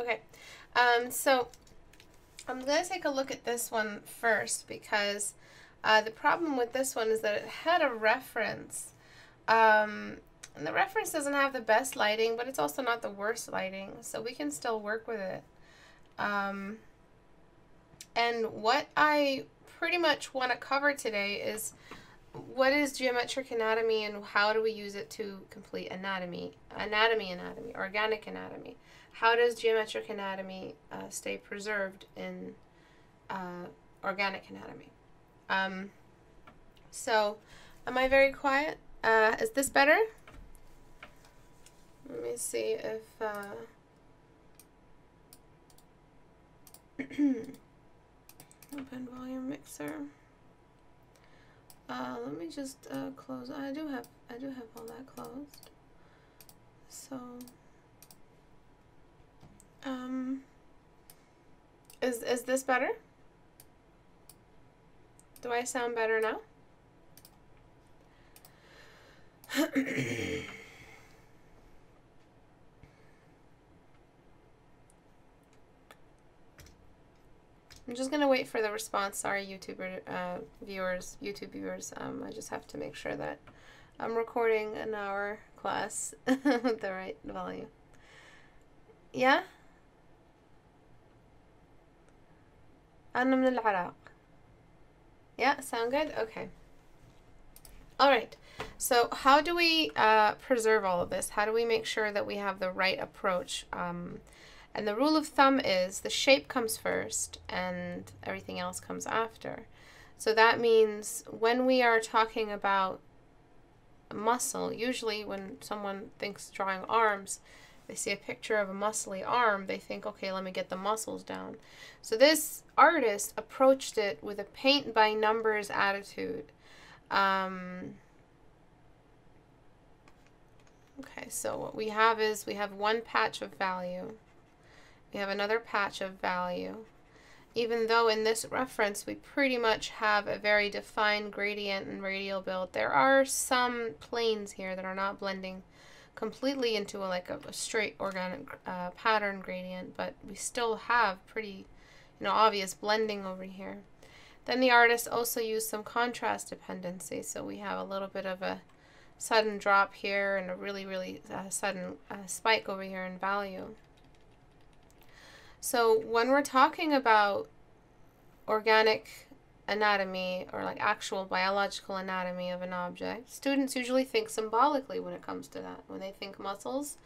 Okay, so I'm going to take a look at this one first because the problem with this one is that it had a reference. And the reference doesn't have the best lighting, but it's also not the worst lighting, so we can still work with it. And what I pretty much want to cover today is what is geometric anatomy and how do we use it to complete anatomy, organic anatomy. How does geometric anatomy stay preserved in organic anatomy? So, am I very quiet? Is this better? Let me see if... open volume mixer. Let me just close. I do have all that closed. So, is this better? Do I sound better now? I'm just gonna wait for the response. Sorry, YouTube viewers. I just have to make sure that I'm recording an hour class with the right volume. Yeah? أنا من العراق. Yeah, sound good? Okay. All right. So how do we preserve all of this? How do we make sure that we have the right approach? And the rule of thumb is the shape comes first and everything else comes after. So that means when we are talking about muscle, usually when someone thinks drawing arms, they see a picture of a muscly arm, they think, okay, let me get the muscles down. So this artist approached it with a paint by numbers attitude. Okay, so what we have is we have one patch of value. We have another patch of value. Even though in this reference we pretty much have a very defined gradient and radial build, there are some planes here that are not blending completely into a straight organic pattern gradient, but we still have pretty, obvious blending over here. Then the artist also used some contrast dependency, so we have a little bit of a sudden drop here and a really, really sudden spike over here in value. So when we're talking about organic anatomy or like actual biological anatomy of an object, students usually think symbolically when it comes to that. When they think muscles,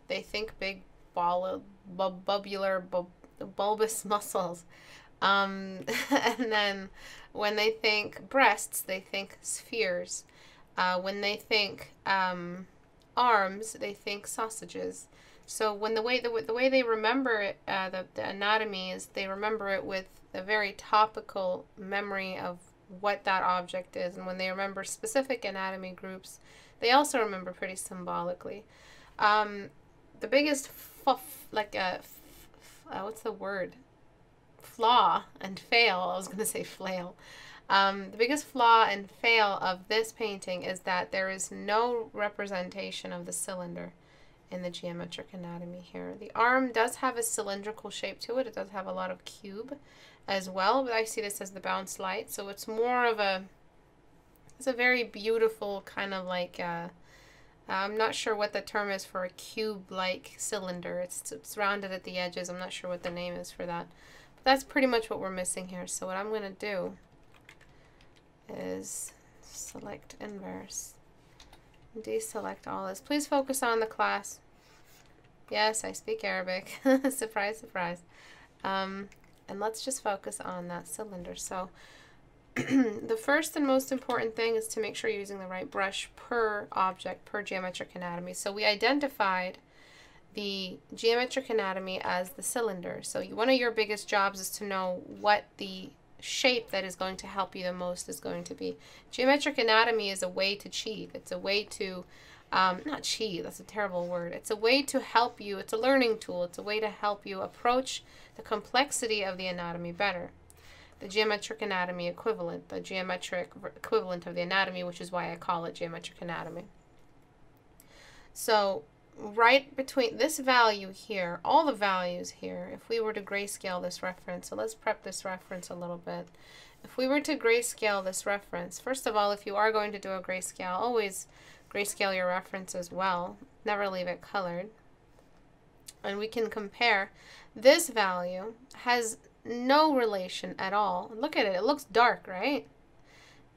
they think big bulbous muscles. And then when they think breasts, they think spheres. When they think arms, they think sausages. So when the way they remember it, the anatomy is they remember it with a very topical memory of what that object is, and when they remember specific anatomy groups, they also remember pretty symbolically. The biggest what's the word? Flaw and fail. I was gonna say flail. The biggest flaw and fail of this painting is that there is no representation of the cylinder in the geometric anatomy here. The arm does have a cylindrical shape to it. It does have a lot of cube as well, but I see this as the bounce light, so it's more of it's a very beautiful kind of like, I'm not sure what the term is for a cube-like cylinder. It's rounded at the edges. I'm not sure what the name is for that. But that's pretty much what we're missing here. So what I'm going to do is select inverse. Deselect all this. Please focus on the class. Yes, I speak Arabic. Surprise, surprise. And let's just focus on that cylinder. So the first and most important thing is to make sure you're using the right brush per object, per geometric anatomy. So we identified the geometric anatomy as the cylinder. So one of your biggest jobs is to know what the shape that is going to help you the most is going to be. Geometric anatomy is a way to cheat. It's a way to, not cheat, that's a terrible word. It's a way to help you. It's a learning tool. It's a way to help you approach the complexity of the anatomy better. The geometric anatomy equivalent, the geometric equivalent of the anatomy, which is why I call it geometric anatomy. So right between this value here, all the values here, if we were to grayscale this reference, so let's prep this reference a little bit. If we were to grayscale this reference, first of all, if you are going to do a grayscale, always grayscale your reference as well. Never leave it colored. And we can compare. This value has no relation at all. Look at it. It looks dark, right?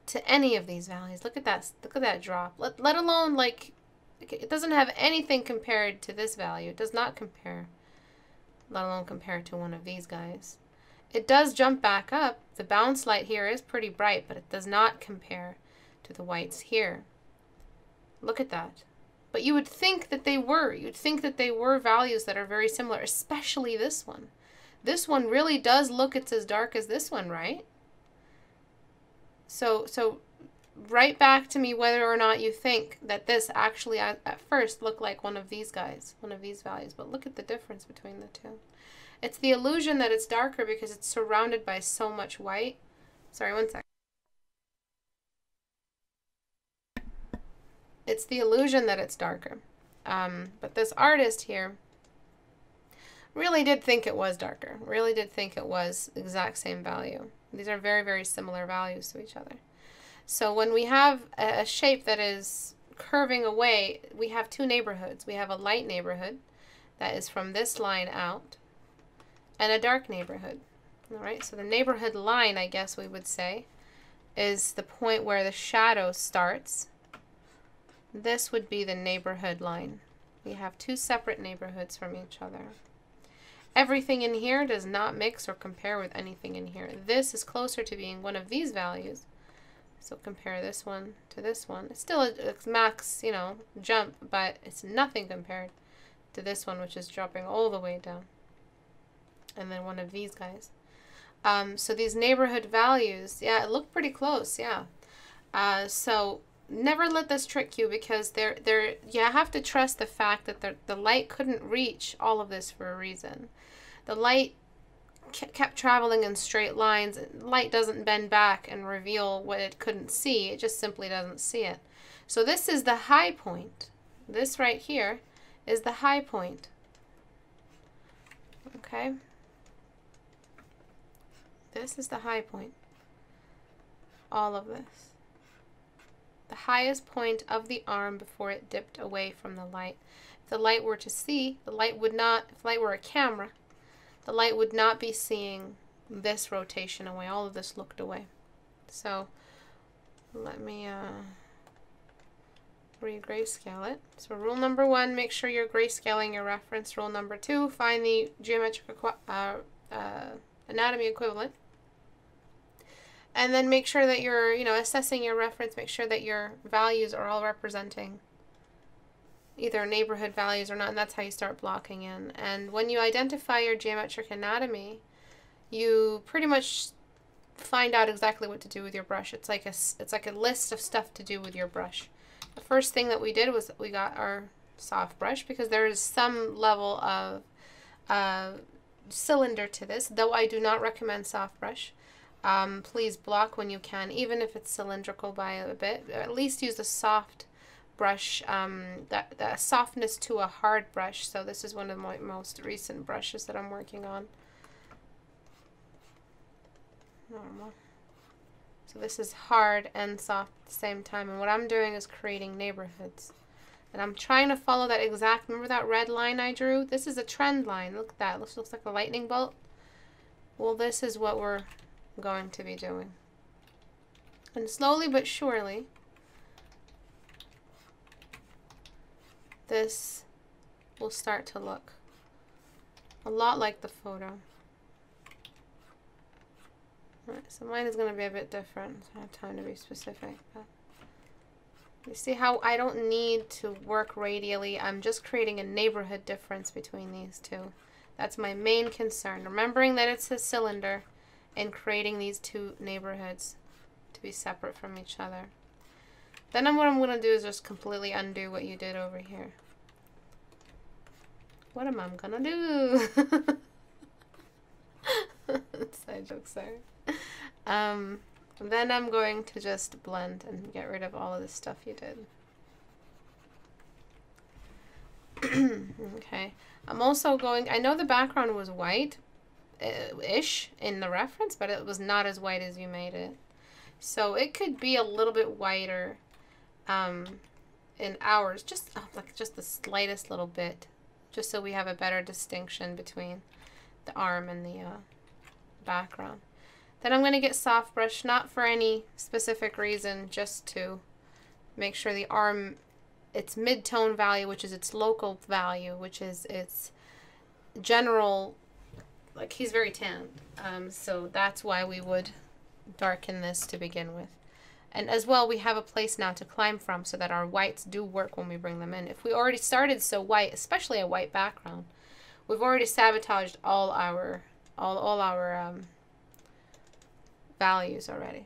To any of these values. Look at that. Look at that drop. Let alone, like, it doesn't have anything compared to this value. It does not compare, let alone compare to one of these guys. It does jump back up. The bounce light here is pretty bright, but it does not compare to the whites here. Look at that. But you would think that they were. You'd think that they were values that are very similar, especially this one. This one really does look, it's as dark as this one, right? So write back to me whether or not you think that this actually at first looked like one of these guys, one of these values. But look at the difference between the two. It's the illusion that it's darker because it's surrounded by so much white. Sorry, one sec. It's the illusion that it's darker. But this artist here really did think it was darker. Really did think it was the exact same value. These are very, very similar values to each other. So when we have a shape that is curving away, we have two neighborhoods. We have a light neighborhood that is from this line out, and a dark neighborhood. All right, so the neighborhood line, I guess we would say, is the point where the shadow starts. This would be the neighborhood line. We have two separate neighborhoods from each other. Everything in here does not mix or compare with anything in here. This is closer to being one of these values. So compare this one to this one. It's still a max, you know, jump, but it's nothing compared to this one, which is dropping all the way down. And then one of these guys. So these neighborhood values, yeah, it looked pretty close, yeah. So never let this trick you, because you have to trust the fact that the light couldn't reach all of this for a reason. The light kept traveling in straight lines. Light doesn't bend back and reveal what it couldn't see. It just simply doesn't see it. So this is the high point. This right here is the high point. Okay? This is the high point. All of this. The highest point of the arm before it dipped away from the light. If the light were to see, the light would not, if the light were a camera, the light would not be seeing this rotation away. All of this looked away. So let me re-grayscale it. So rule number 1, make sure you're grayscaling your reference. Rule number 2, find the geometric anatomy equivalent. And then make sure that you're, assessing your reference, make sure that your values are all representing either neighborhood values or not, and that's how you start blocking in. And when you identify your geometric anatomy, you pretty much find out exactly what to do with your brush. It's like a list of stuff to do with your brush. The first thing that we did was we got our soft brush, because there is some level of cylinder to this, though I do not recommend soft brush. Please block when you can, even if it's cylindrical by a bit. At least use a soft brush, that softness to a hard brush. So this is one of my most recent brushes that I'm working on. Normal. So this is hard and soft at the same time, and what I'm doing is creating neighborhoods. And I'm trying to follow that exact, remember that red line I drew? This is a trend line. Look at that. This looks like a lightning bolt. Well, this is what we're going to be doing. And slowly but surely, this will start to look a lot like the photo. Alright, so mine is going to be a bit different. I don't have time to be specific, but you see how I don't need to work radially. I'm just creating a neighborhood difference between these two. That's my main concern. Remembering that it's a cylinder and creating these two neighborhoods to be separate from each other. Then what I'm going to do is just completely undo what you did over here. What am I going to do? Side joke, sorry. Then I'm going to just blend and get rid of all of the stuff you did. Okay. I'm also going, I know the background was white-ish in the reference, but it was not as white as you made it. So it could be a little bit whiter in ours, just like just the slightest little bit, just so we have a better distinction between the arm and the background. Then I'm going to get soft brush, not for any specific reason, just to make sure the arm, its mid-tone value, which is its local value, which is its general, like he's very tanned. So that's why we would darken this to begin with. And as well, we have a place now to climb from so that our whites do work when we bring them in. If we already started so white, especially a white background, we've already sabotaged all our values already.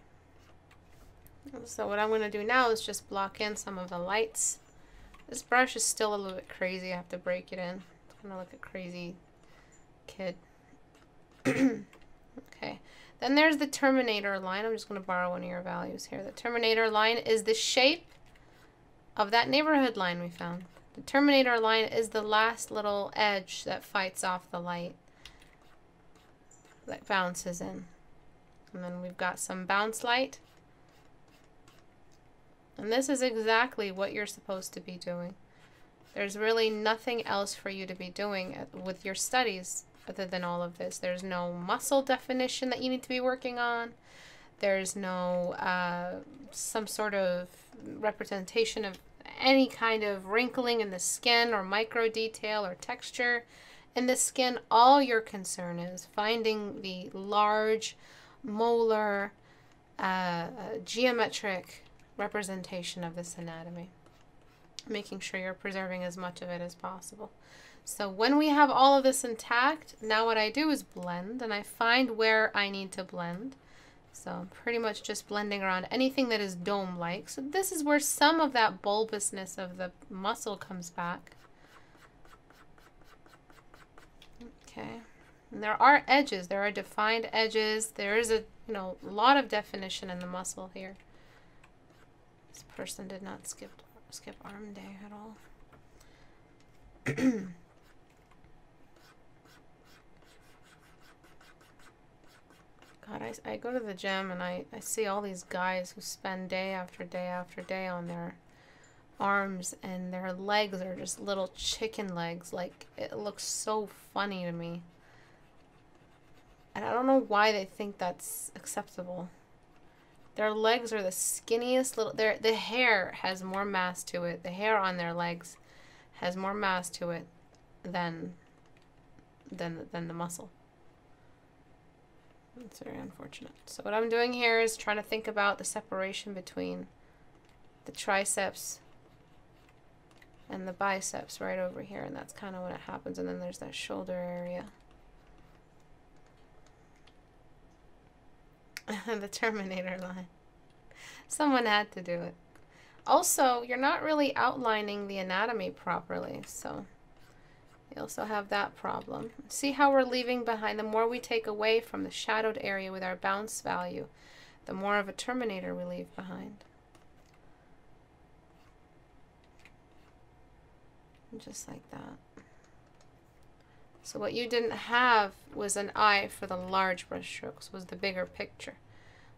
So what I'm going to do now is just block in some of the lights. This brush is still a little bit crazy. I have to break it in. It's going to look a crazy kid. Okay. Then there's the terminator line. I'm just going to borrow one of your values here. The terminator line is the shape of that neighborhood line we found. The terminator line is the last little edge that fights off the light that bounces in. And then we've got some bounce light. And this is exactly what you're supposed to be doing. There's really nothing else for you to be doing with your studies other than all of this. There's no muscle definition that you need to be working on. There's no some sort of representation of any kind of wrinkling in the skin or micro detail or texture in the skin. All your concern is finding the large molar geometric representation of this anatomy, making sure you're preserving as much of it as possible. So when we have all of this intact, now what I do is blend, and I find where I need to blend. So I'm pretty much just blending around anything that is dome-like. So this is where some of that bulbousness of the muscle comes back. Okay. And there are edges. There are defined edges. There is a lot of definition in the muscle here. This person did not skip arm day at all. God, I go to the gym and I see all these guys who spend day after day after day on their arms, and their legs are just little chicken legs. Like, it looks so funny to me. And I don't know why they think that's acceptable. Their legs are the skinniest little... The hair has more mass to it. The hair on their legs has more mass to it than the muscle. It's very unfortunate. So what I'm doing here is trying to think about the separation between the triceps and the biceps right over here, and that's kind of when it happens. And then there's that shoulder area. The Terminator line. Someone had to do it. Also, you're not really outlining the anatomy properly, so you also have that problem. See how we're leaving behind? The more we take away from the shadowed area with our bounce value, the more of a terminator we leave behind. Just like that. So what you didn't have was an eye for the large brush strokes, was the bigger picture.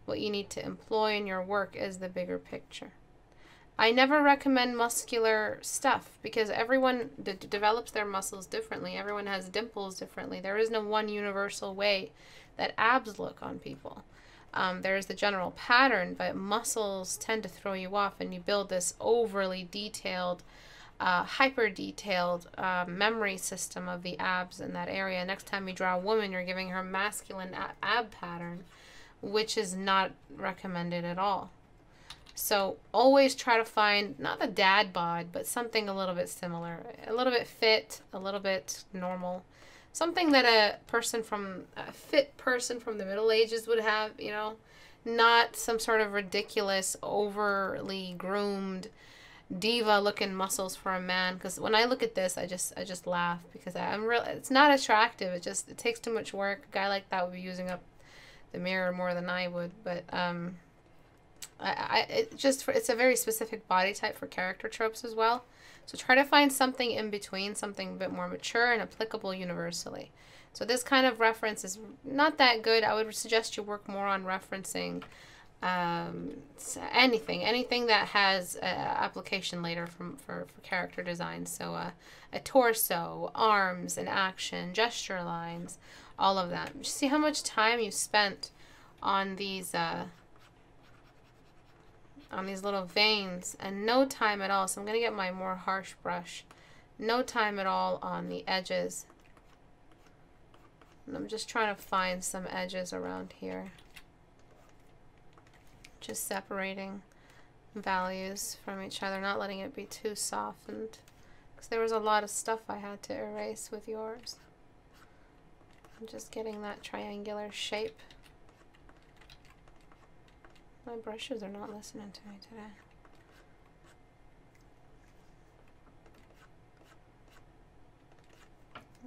What you need to employ in your work is the bigger picture. I never recommend muscular stuff because everyone develops their muscles differently. Everyone has dimples differently. There is no one universal way that abs look on people. There's the general pattern, but muscles tend to throw you off, and you build this overly detailed, hyper-detailed memory system of the abs in that area. Next time you draw a woman, you're giving her masculine ab pattern, which is not recommended at all. So always try to find, not the dad bod, but something a little bit similar, a little bit fit, a little bit normal. Something that a fit person from the Middle Ages would have, you know, not some sort of ridiculous, overly groomed, diva-looking muscles for a man. Because when I look at this, I just laugh because it's not attractive. It takes too much work. A guy like that would be using up the mirror more than I would, but it's a very specific body type for character tropes as well. So try to find something in between, something a bit more mature and applicable universally. So this kind of reference is not that good. I would suggest you work more on referencing anything that has application later for character design. So a torso, arms, an action, gesture lines, all of that. Just see how much time you spent on these little veins, and no time at all. So I'm going to get my more harsh brush. No time at all on the edges. And I'm just trying to find some edges around here. Just separating values from each other, not letting it be too softened. Because there was a lot of stuff I had to erase with yours. I'm just getting that triangular shape. My brushes are not listening to me today.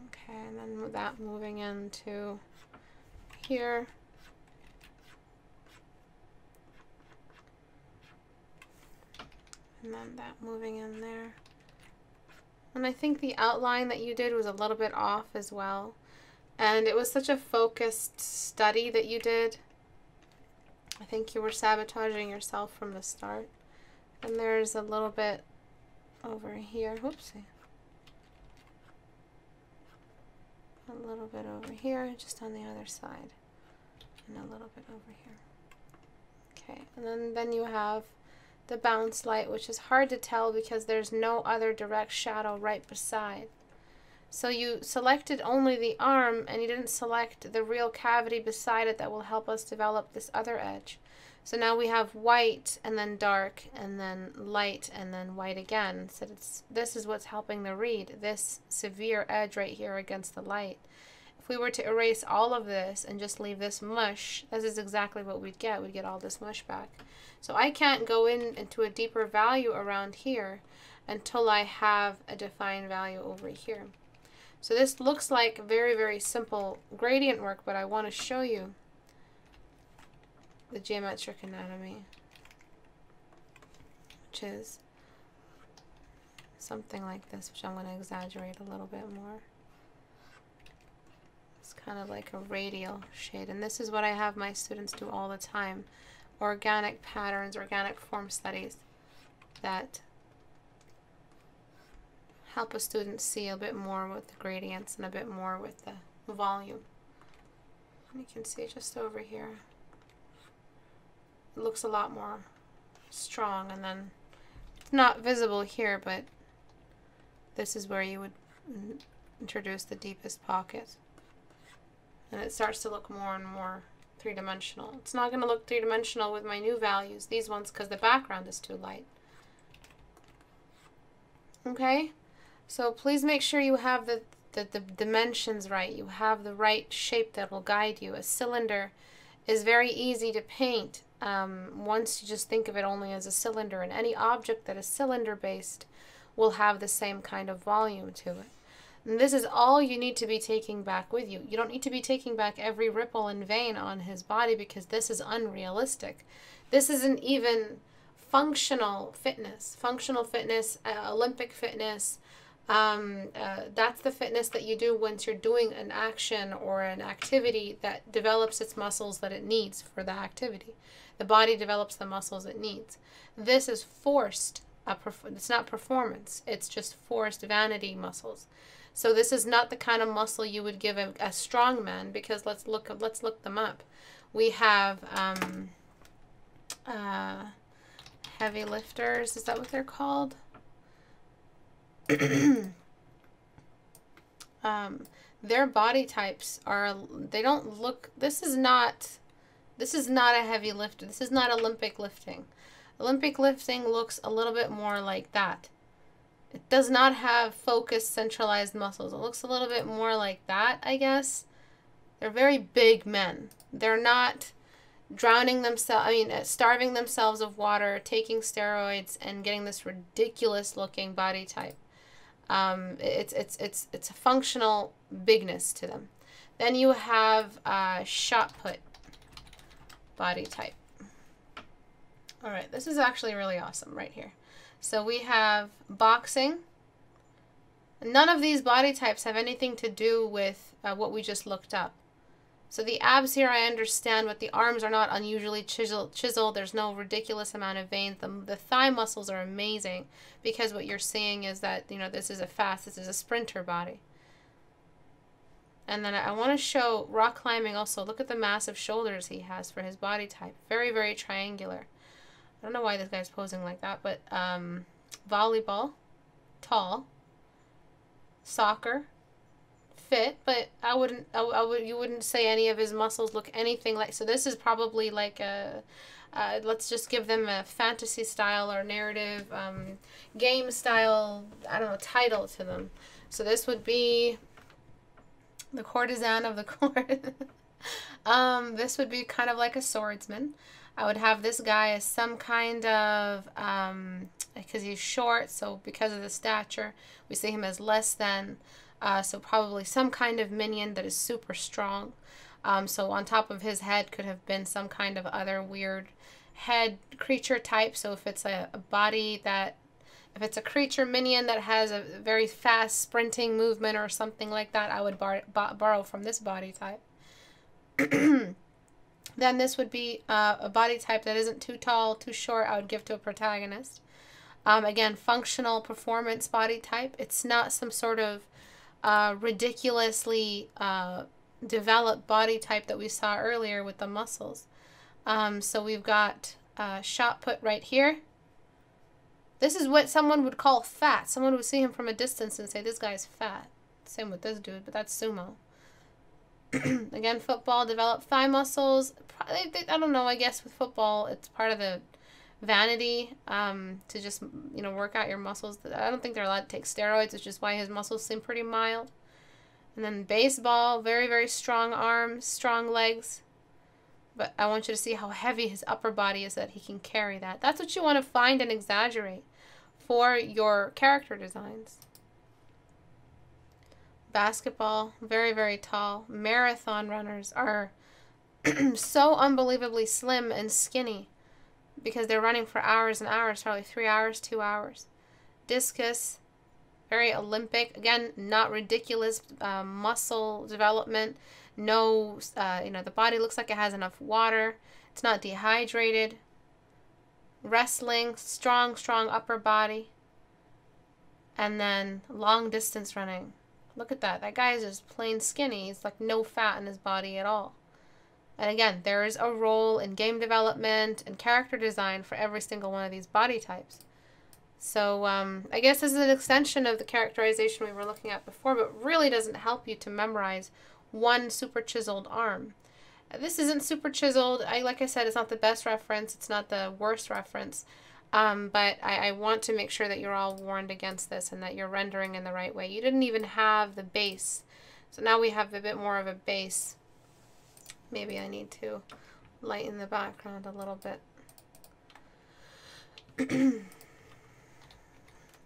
Okay, and then that moving into here. And then that moving in there. And I think the outline that you did was a little bit off as well. And it was such a focused study that you did. I think you were sabotaging yourself from the start. And there's a little bit over here. Whoopsie. A little bit over here, just on the other side. And a little bit over here. Okay, and then you have the bounce light, which is hard to tell because there's no other direct shadow right beside. So you selected only the arm and you didn't select the real cavity beside it that will help us develop this other edge. So now we have white and then dark and then light and then white again. So this is what's helping the read, this severe edge right here against the light. If we were to erase all of this and just leave this mush, this is exactly what we'd get. We'd get all this mush back. So I can't go into a deeper value around here until I have a defined value over here. So this looks like very, very simple gradient work, but I want to show you the geometric anatomy, which is something like this, which I'm going to exaggerate a little bit more. It's kind of like a radial shade, and this is what I have my students do all the time. Organic patterns, organic form studies that help a student see a bit more with the gradients and a bit more with the volume. And you can see just over here, it looks a lot more strong, and then it's not visible here, but this is where you would introduce the deepest pocket. And it starts to look more and more three-dimensional. It's not going to look three-dimensional with my new values, these ones, because the background is too light. Okay? So please make sure you have the dimensions right. You have the right shape that will guide you. A cylinder is very easy to paint once you just think of it only as a cylinder. And any object that is cylinder-based will have the same kind of volume to it. And this is all you need to be taking back with you. You don't need to be taking back every ripple and vein on his body because this is unrealistic. This isn't even functional fitness. Functional fitness, Olympic fitness, that's the fitness that you do once you're doing an action or an activity that develops its muscles that it needs for the activity. The body develops the muscles it needs. This is forced. It's not performance. It's just forced vanity muscles. So this is not the kind of muscle you would give a strong man, because let's look them up. We have heavy lifters. Is that what they're called? Their body types are, they don't look, this is not a heavy lifter. This is not Olympic lifting. Olympic lifting looks a little bit more like that. It does not have focused, centralized muscles. It looks a little bit more like that, I guess. They're very big men. They're not drowning themselves, starving themselves of water, taking steroids, and getting this ridiculous looking body type. It's a functional bigness to them. Then you have shot put body type. All right, this is actually really awesome right here. So we have boxing. None of these body types have anything to do with what we just looked up. So the abs here, I understand, but the arms are not unusually chiseled. There's no ridiculous amount of veins. The thigh muscles are amazing because what you're seeing is that, you know, this is a sprinter body. And then I want to show rock climbing also. Look at the massive shoulders he has for his body type. Very, very triangular. I don't know why this guy's posing like that, but volleyball, tall, soccer, fit, but you wouldn't say any of his muscles look anything like. So this is probably like a let's just give them a fantasy style or narrative game style, I don't know, title to them. So this would be the courtesan of the court. This would be kind of like a swordsman. I would have this guy as some kind of because he's short, so because of the stature we see him as less than. So probably some kind of minion that is super strong. So on top of his head could have been some kind of other weird head creature type. So if it's a body that, if it's a creature minion that has a very fast sprinting movement or something like that, I would borrow from this body type. Then this would be a body type that isn't too tall, too short. I would give to a protagonist. Again, functional performance body type. It's not some sort of ridiculously developed body type that we saw earlier with the muscles. So we've got shot put right here. This is what someone would call fat. Someone would see him from a distance and say, this guy's fat. Same with this dude, but that's sumo. Again, football, develop thigh muscles. I don't know, I guess with football, it's part of the vanity to just, you know, work out your muscles. I don't think they're allowed to take steroids, which is why his muscles seem pretty mild. And then baseball, very, very strong arms, strong legs. But I want you to see how heavy his upper body is that he can carry that. That's what you want to find and exaggerate for your character designs. Basketball, very, very tall. Marathon runners are so unbelievably slim and skinny because they're running for hours and hours, probably 3 hours, 2 hours. Discus, very Olympic. Again, not ridiculous muscle development. No, you know, the body looks like it has enough water. It's not dehydrated. Wrestling, strong, strong upper body. And then long distance running. Look at that. That guy is just plain skinny. He's like no fat in his body at all. And again, there is a role in game development and character design for every single one of these body types. So I guess this is an extension of the characterization we were looking at before, but really doesn't help you to memorize one super chiseled arm. This isn't super chiseled. Like I said, it's not the best reference. It's not the worst reference. But I want to make sure that you're all warned against this and that you're rendering in the right way. You didn't even have the base. So now we have a bit more of a base. Maybe I need to lighten the background a little bit.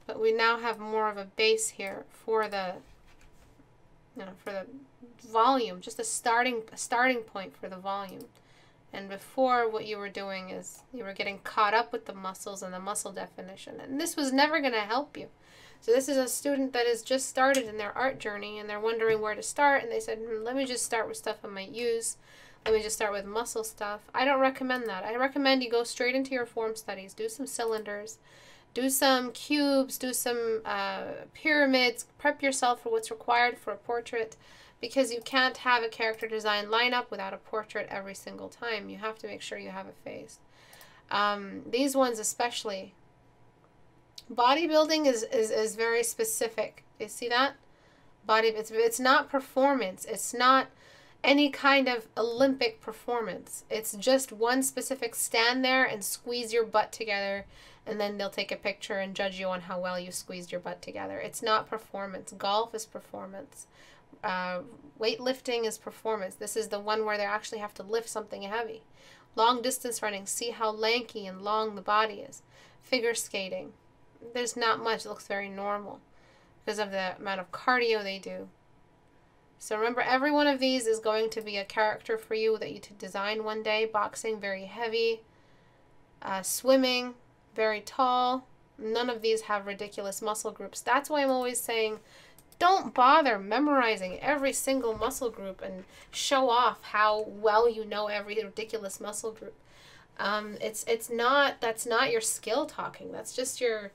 But we now have more of a base here for the, you know, for the volume, just a starting point for the volume. And before, what you were doing is you were getting caught up with the muscles and the muscle definition. And this was never going to help you. So this is a student that has just started in their art journey and they're wondering where to start. And they said, let me just start with stuff I might use. Let me just start with muscle stuff. I don't recommend that. I recommend you go straight into your form studies. Do some cylinders. Do some cubes. Do some pyramids. Prep yourself for what's required for a portrait. Because you can't have a character design line up without a portrait every single time. You have to make sure you have a face. These ones especially. Bodybuilding is very specific. You see that? It's not performance. It's not any kind of Olympic performance. It's just one specific stand there and squeeze your butt together, and then they'll take a picture and judge you on how well you squeezed your butt together. It's not performance. Golf is performance. Weightlifting is performance. This is the one where they actually have to lift something heavy. Long distance running, see how lanky and long the body is. Figure skating, there's not much. It looks very normal because of the amount of cardio they do. So remember, every one of these is going to be a character for you that you to design one day. Boxing, very heavy. swimming, very tall. None of these have ridiculous muscle groups. That's why I'm always saying, don't bother memorizing every single muscle group and show off how well you know every ridiculous muscle group. That's not your skill talking. That's just your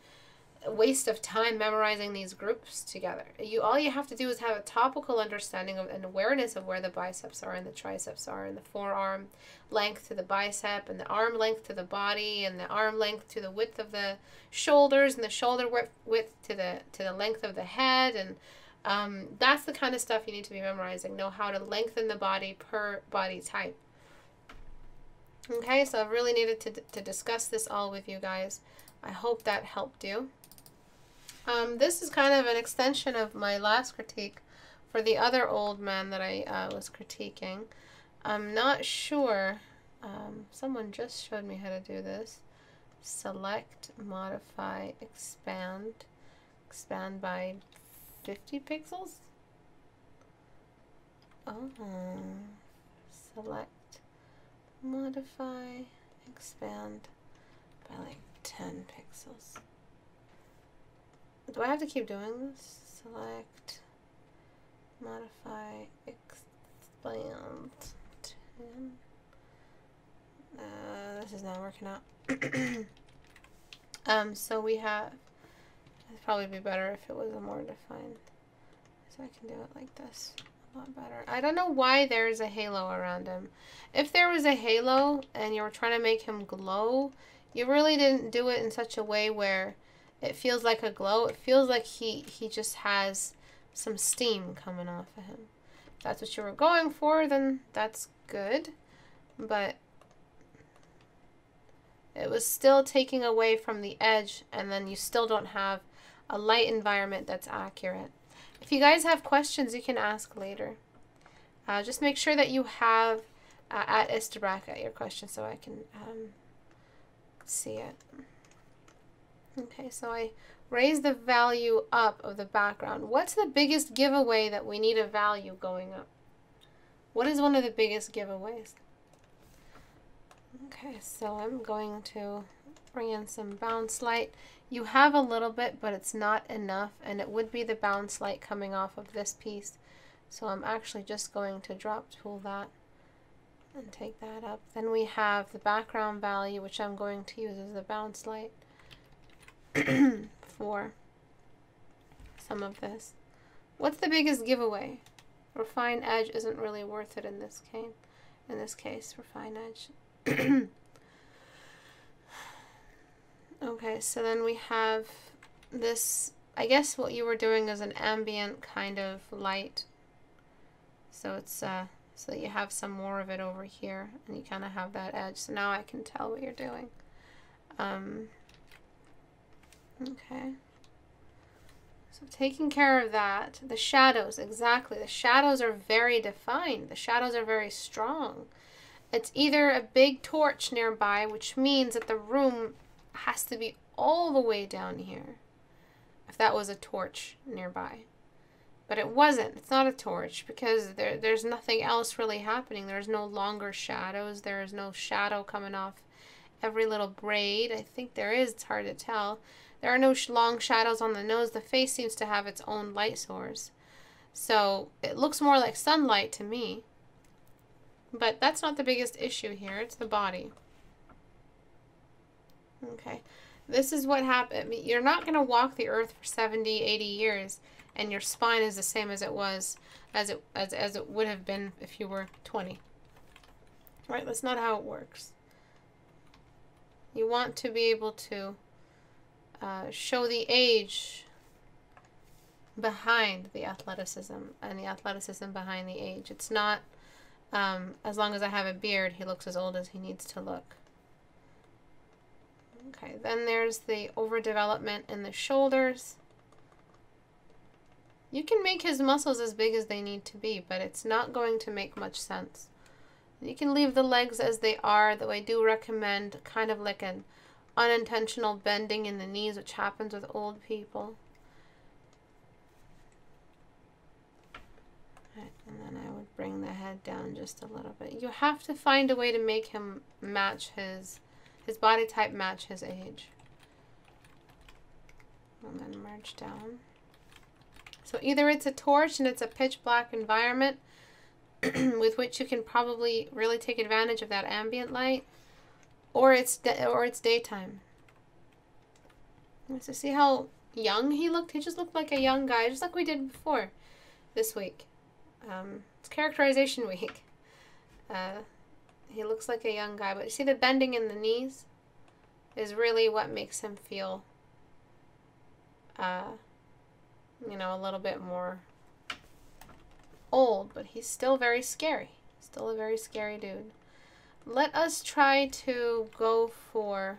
waste of time memorizing these groups together. All you have to do is have a topical understanding of and awareness of where the biceps are and the triceps are, and the forearm length to the bicep, and the arm length to the body, and the arm length to the width of the shoulders, and the shoulder width to the length of the head. And that's the kind of stuff you need to be memorizing. Know how to lengthen the body per body type. Okay, so I've really needed to discuss this all with you guys. I hope that helped you. This is kind of an extension of my last critique for the other old man that I was critiquing. I'm not sure. Someone just showed me how to do this. Select, modify, expand. Expand by 50 pixels? Oh. Select, modify, expand by like 10 pixels. Do I have to keep doing this? Select, modify, expand, 10. This is not working out. So we have, it'd probably be better if it was a more defined. So I can do it like this. A lot better. I don't know why there's a halo around him. If there was a halo and you were trying to make him glow, you really didn't do it in such a way where it feels like a glow. It feels like he just has some steam coming off of him. If that's what you were going for, then that's good. But it was still taking away from the edge, and then you still don't have a light environment that's accurate. If you guys have questions, you can ask later. Just make sure that you have at Istebrak at your question so I can see it. Okay, so I raise the value up of the background. What's the biggest giveaway that we need a value going up? What is one of the biggest giveaways? Okay, so I'm going to bring in some bounce light. You have a little bit, but it's not enough, and it would be the bounce light coming off of this piece. So I'm actually just going to drop tool that and take that up. Then we have the background value, which I'm going to use as the bounce light for some of this. What's the biggest giveaway? Refine edge isn't really worth it in this case. In this case, refine edge. Okay, so then we have this, I guess what you were doing is an ambient kind of light. So it's so you have some more of it over here, and you kind of have that edge. So now I can tell what you're doing. Okay. So taking care of that, the shadows, exactly. The shadows are very defined. The shadows are very strong. It's either a big torch nearby, which means that the room has to be all the way down here, if that was a torch nearby. But it wasn't. It's not a torch because there's nothing else really happening. There's no longer shadows. There is no shadow coming off every little braid. I think there is. It's hard to tell. There are no long shadows on the nose. The face seems to have its own light source. So it looks more like sunlight to me. But that's not the biggest issue here. It's the body. Okay. This is what happened. I mean, you're not going to walk the earth for 70, 80 years and your spine is the same as it was, as it would have been if you were 20. Right? That's not how it works. You want to be able to show the age behind the athleticism and the athleticism behind the age. It's not, as long as I have a beard, he looks as old as he needs to look. Okay, then there's the overdevelopment in the shoulders. You can make his muscles as big as they need to be, but it's not going to make much sense. You can leave the legs as they are, though I do recommend kind of like an unintentional bending in the knees, which happens with old people. Right, and then I would bring the head down just a little bit. You have to find a way to make him match his his body type match his age. And then merge down. So either it's a torch and it's a pitch black environment with which you can probably really take advantage of that ambient light, or it's daytime. So see how young he looked? He just looked like a young guy, just like we did before this week. It's characterization week. He looks like a young guy, but you see the bending in the knees is really what makes him feel, you know, a little bit more old, but he's still very scary. Still a very scary dude. Let us try to go for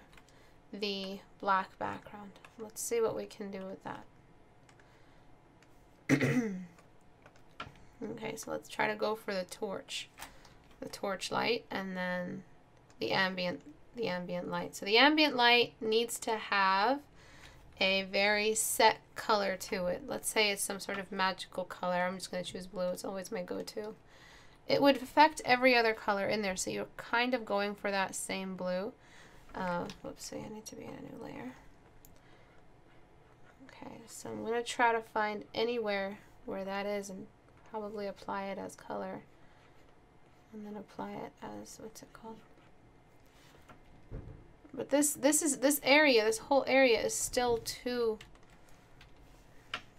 the black background. Let's see what we can do with that. Okay, so let's try to go for the torch light, and then the ambient light. So the ambient light needs to have a very set color to it. Let's say it's some sort of magical color. I'm just going to choose blue. It's always my go-to. It would affect every other color in there, so you're kind of going for that same blue. Whoopsie, I need to be in a new layer. Okay, so I'm going to try to find anywhere where that is and probably apply it as color. And then apply it as, what's it called? But this whole area is still too,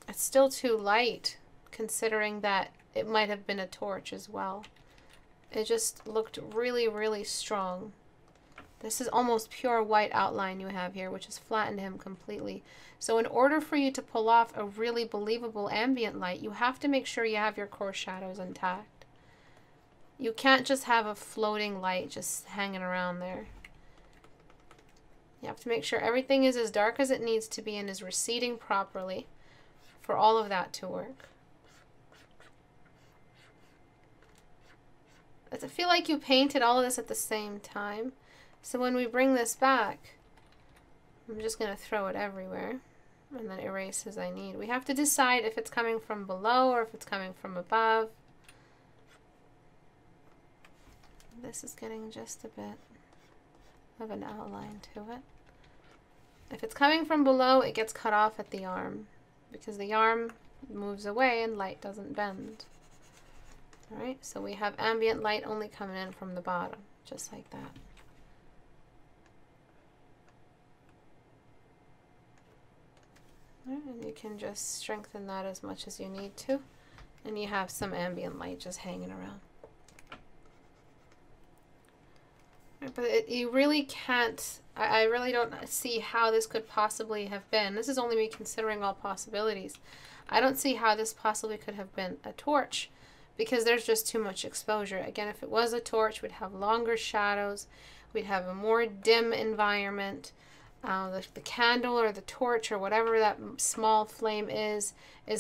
it's still too light, considering that it might have been a torch as well. It just looked really, really strong. This is almost pure white outline you have here, which has flattened him completely. So in order for you to pull off a really believable ambient light, you have to make sure you have your core shadows intact. You can't just have a floating light just hanging around there. You have to make sure everything is as dark as it needs to be and is receding properly for all of that to work. I feel like you painted all of this at the same time. So when we bring this back, I'm just going to throw it everywhere and then erase as I need. We have to decide if it's coming from below or if it's coming from above. This is getting just a bit of an outline to it. If it's coming from below, it gets cut off at the arm because the arm moves away and light doesn't bend. Alright, so we have ambient light only coming in from the bottom, just like that. Alright, and you can just strengthen that as much as you need to, and you have some ambient light just hanging around. But you really can't, I really don't see how this could possibly have been. This is only me considering all possibilities. I don't see how this possibly could have been a torch because there's just too much exposure. Again, if it was a torch, we'd have longer shadows. We'd have a more dim environment. The candle or the torch or whatever that small flame is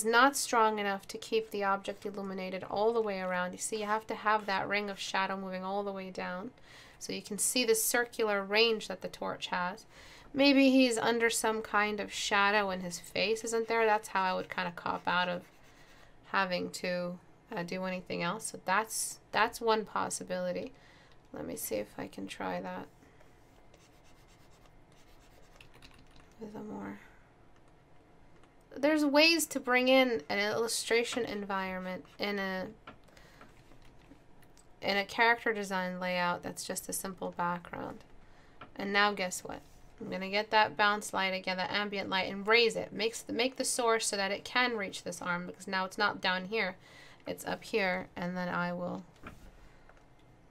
not strong enough to keep the object illuminated all the way around. You see, you have to have that ring of shadow moving all the way down. So you can see the circular range that the torch has. Maybe he's under some kind of shadow and his face isn't there. That's how I would kind of cop out of having to do anything else. So that's one possibility. Let me see if I can try that with a more... There's ways to bring in an illustration environment in a character design layout that's just a simple background. And now guess what? I'm going to get that bounce light again, that ambient light, and raise it. Make the source so that it can reach this arm, because now it's not down here. It's up here, and then I will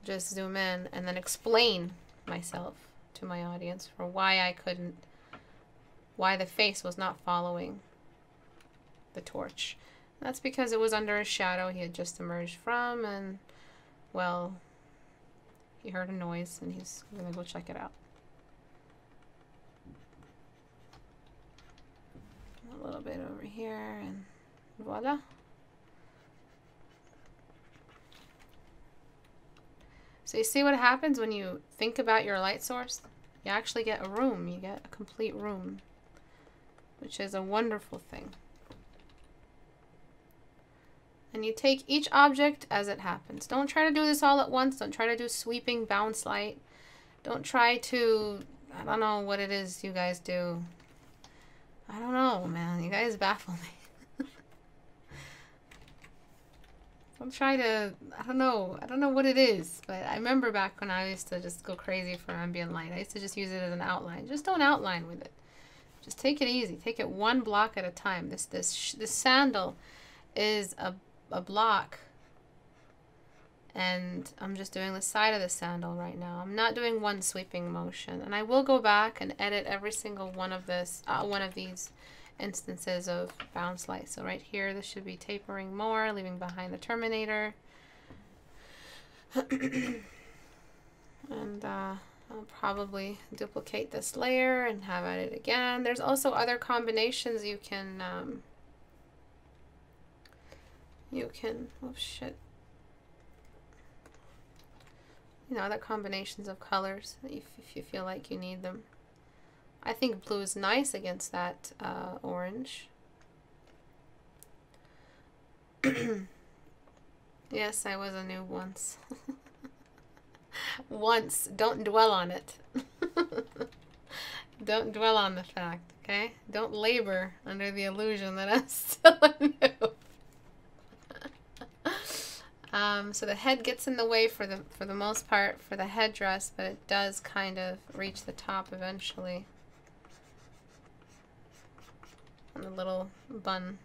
just zoom in and then explain myself to my audience for why the face was not following the torch. That's because it was under a shadow he had just emerged from, and well, he heard a noise and he's gonna go check it out. A little bit over here and voila. So you see what happens when you think about your light source? You actually get a room. You get a complete room, which is a wonderful thing. And you take each object as it happens. Don't try to do this all at once. Don't try to do sweeping bounce light. Don't try to, I don't know what it is you guys do. I don't know, man. You guys baffle me. Don't try to, I don't know what it is. But I remember back when I used to just go crazy for ambient light. I used to just use it as an outline. Just don't outline with it. Just take it easy. Take it one block at a time. This sandal is a block. And I'm just doing the side of the sandal right now. I'm not doing one sweeping motion. And I will go back and edit every single one of these instances of bounce light. So right here, this should be tapering more, leaving behind the terminator. And I'll probably duplicate this layer and have at it again. There's also other combinations you can, oh shit. You know, other combinations of colors if you feel like you need them. I think blue is nice against that orange. Yes, I was a noob once. Once. Don't dwell on it. Don't dwell on the fact, okay? Don't labor under the illusion that I'm still a noob. So the head gets in the way for the most part for the headdress, but it does kind of reach the top eventually. And the little bun,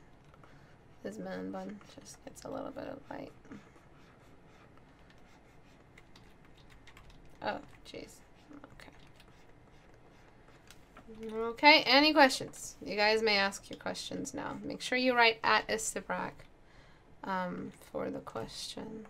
his man bun, just gets a little bit of light. Oh, jeez. Okay. Okay, any questions? You guys may ask your questions now. Make sure you write at Istebrak for the question.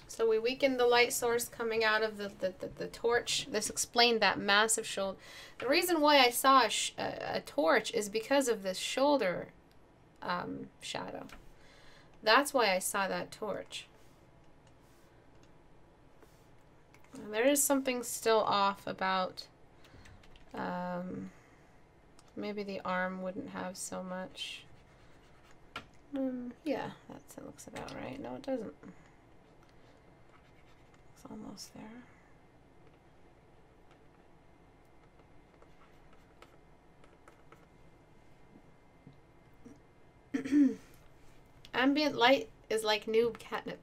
So we weakened the light source coming out of the torch. This explained that massive shoulder. The reason why I saw a torch is because of this shoulder shadow. That's why I saw that torch. There is something still off about maybe the arm wouldn't have so much. Yeah, that looks about right. No, it doesn't. It's almost there. Ambient light is like noob catnip.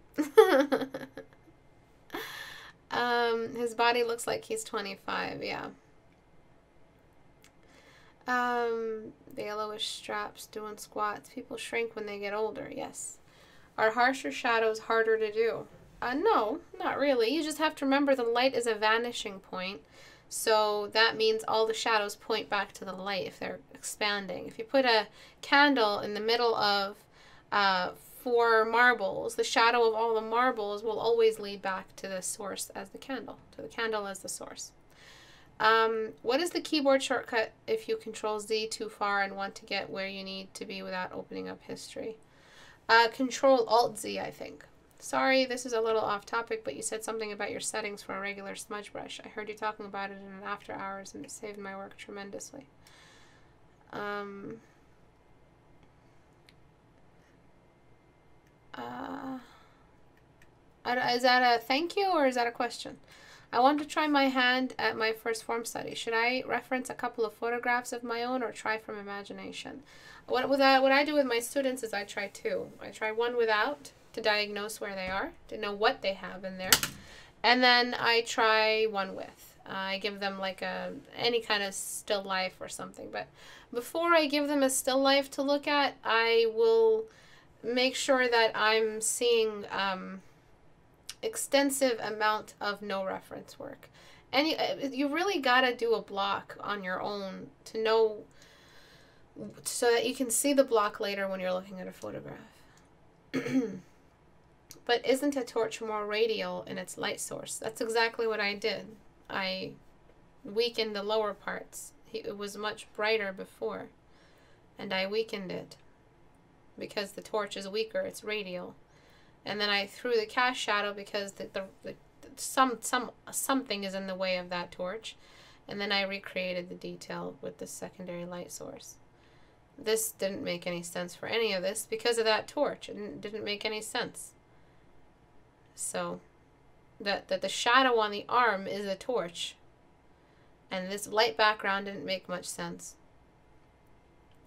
His body looks like he's 25, yeah. The yellowish straps doing squats. People shrink when they get older, yes. Are harsher shadows harder to do? No, not really. You just have to remember the light is a vanishing point. So that means all the shadows point back to the light if they're expanding. If you put a candle in the middle of 4 marbles, the shadow of all the marbles will always lead back to the source as the candle, to the candle as the source. What is the keyboard shortcut if you Control Z too far and want to get where you need to be without opening up history? Control Alt Z, I think. Sorry, this is a little off topic, but you said something about your settings for a regular smudge brush. I heard you talking about it in an after hours, and it saved my work tremendously. Is that a thank you or is that a question? I want to try my hand at my first form study. Should I reference a couple of photographs of my own or try from imagination? What I do with my students is I try 2. I try one without to diagnose where they are, to know what they have in there. And then I try one with. I give them like any kind of still life or something. But before I give them a still life to look at, I will make sure that I'm seeing extensive amount of no reference work. And you really got to do a block on your own to know, so that you can see the block later when you're looking at a photograph. But isn't a torch more radial in its light source? That's exactly what I did. I weakened the lower parts. It was much brighter before, and I weakened it because the torch is weaker. It's radial. And then I threw the cast shadow because something is in the way of that torch. And then I recreated the detail with the secondary light source. This didn't make any sense for any of this because of that torch. It didn't make any sense. So that the shadow on the arm is a torch. And this light background didn't make much sense.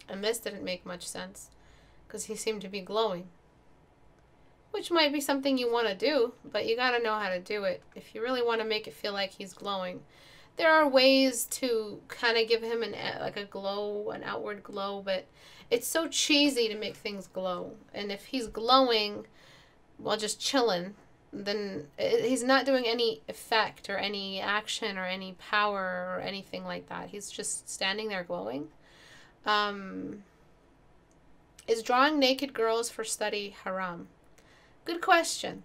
And this didn't make much sense because he seemed to be glowing. Which might be something you want to do, but you got to know how to do it. If you really want to make it feel like he's glowing. There are ways to kind of give him like a glow, an outward glow, but it's so cheesy to make things glow. And if he's glowing while just chilling, then he's not doing any effect or any action or any power or anything like that. He's just standing there glowing. Is drawing naked girls for study haram? Good question.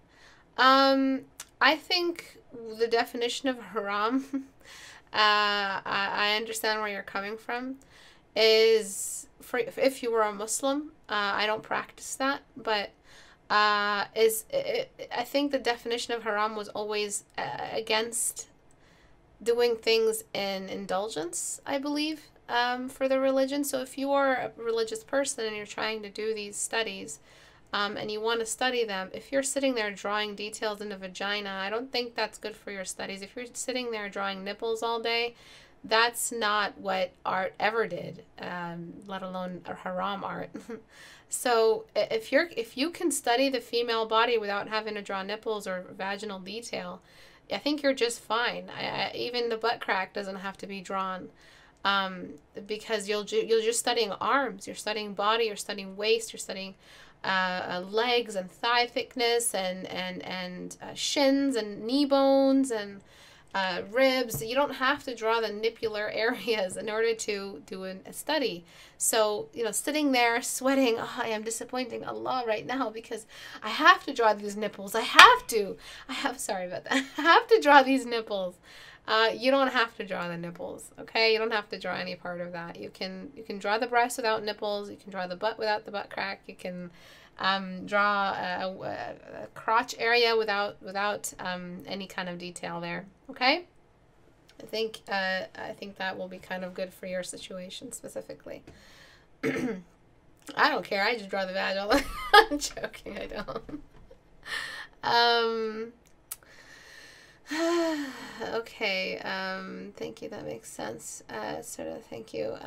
I think the definition of haram, I understand where you're coming from, is for if you were a Muslim. I don't practice that, but I think the definition of haram was always against doing things in indulgence, I believe, for the religion. So if you are a religious person and you're trying to do these studies, and you want to study them, if you're sitting there drawing details in a vagina, I don't think that's good for your studies. If you're sitting there drawing nipples all day, that's not what art ever did, let alone a haram art. So if you can study the female body without having to draw nipples or vaginal detail, I think you're just fine. Even the butt crack doesn't have to be drawn, because you're just studying arms, you're studying body, you're studying waist, you're studying legs and thigh thickness and shins and knee bones and ribs. You don't have to draw the nippular areas in order to do a study. So, sitting there sweating, oh, I am disappointing Allah right now because I have to draw these nipples. Sorry about that. I have to draw these nipples. You don't have to draw the nipples, okay? You don't have to draw any part of that. You can draw the breast without nipples. You can draw the butt without the butt crack. You can draw a crotch area without any kind of detail there, okay? I think that will be kind of good for your situation specifically. I don't care. I just draw the vag all the I'm joking. I don't. Okay, thank you, that makes sense. Thank you.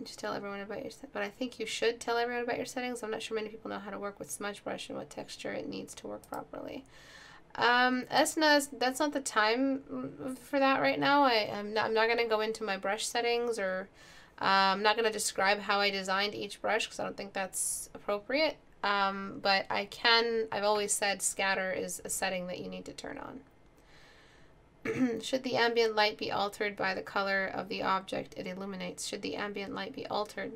Just tell everyone about your but I think you should tell everyone about your settings. I'm not sure many people know how to work with smudge brush and what texture it needs to work properly. That's not the time for that right now. I'm not going to go into my brush settings, or I'm not going to describe how I designed each brush because I don't think that's appropriate. But I've always said scatter is a setting that you need to turn on. Should the ambient light be altered by the color of the object it illuminates? Should the ambient light be altered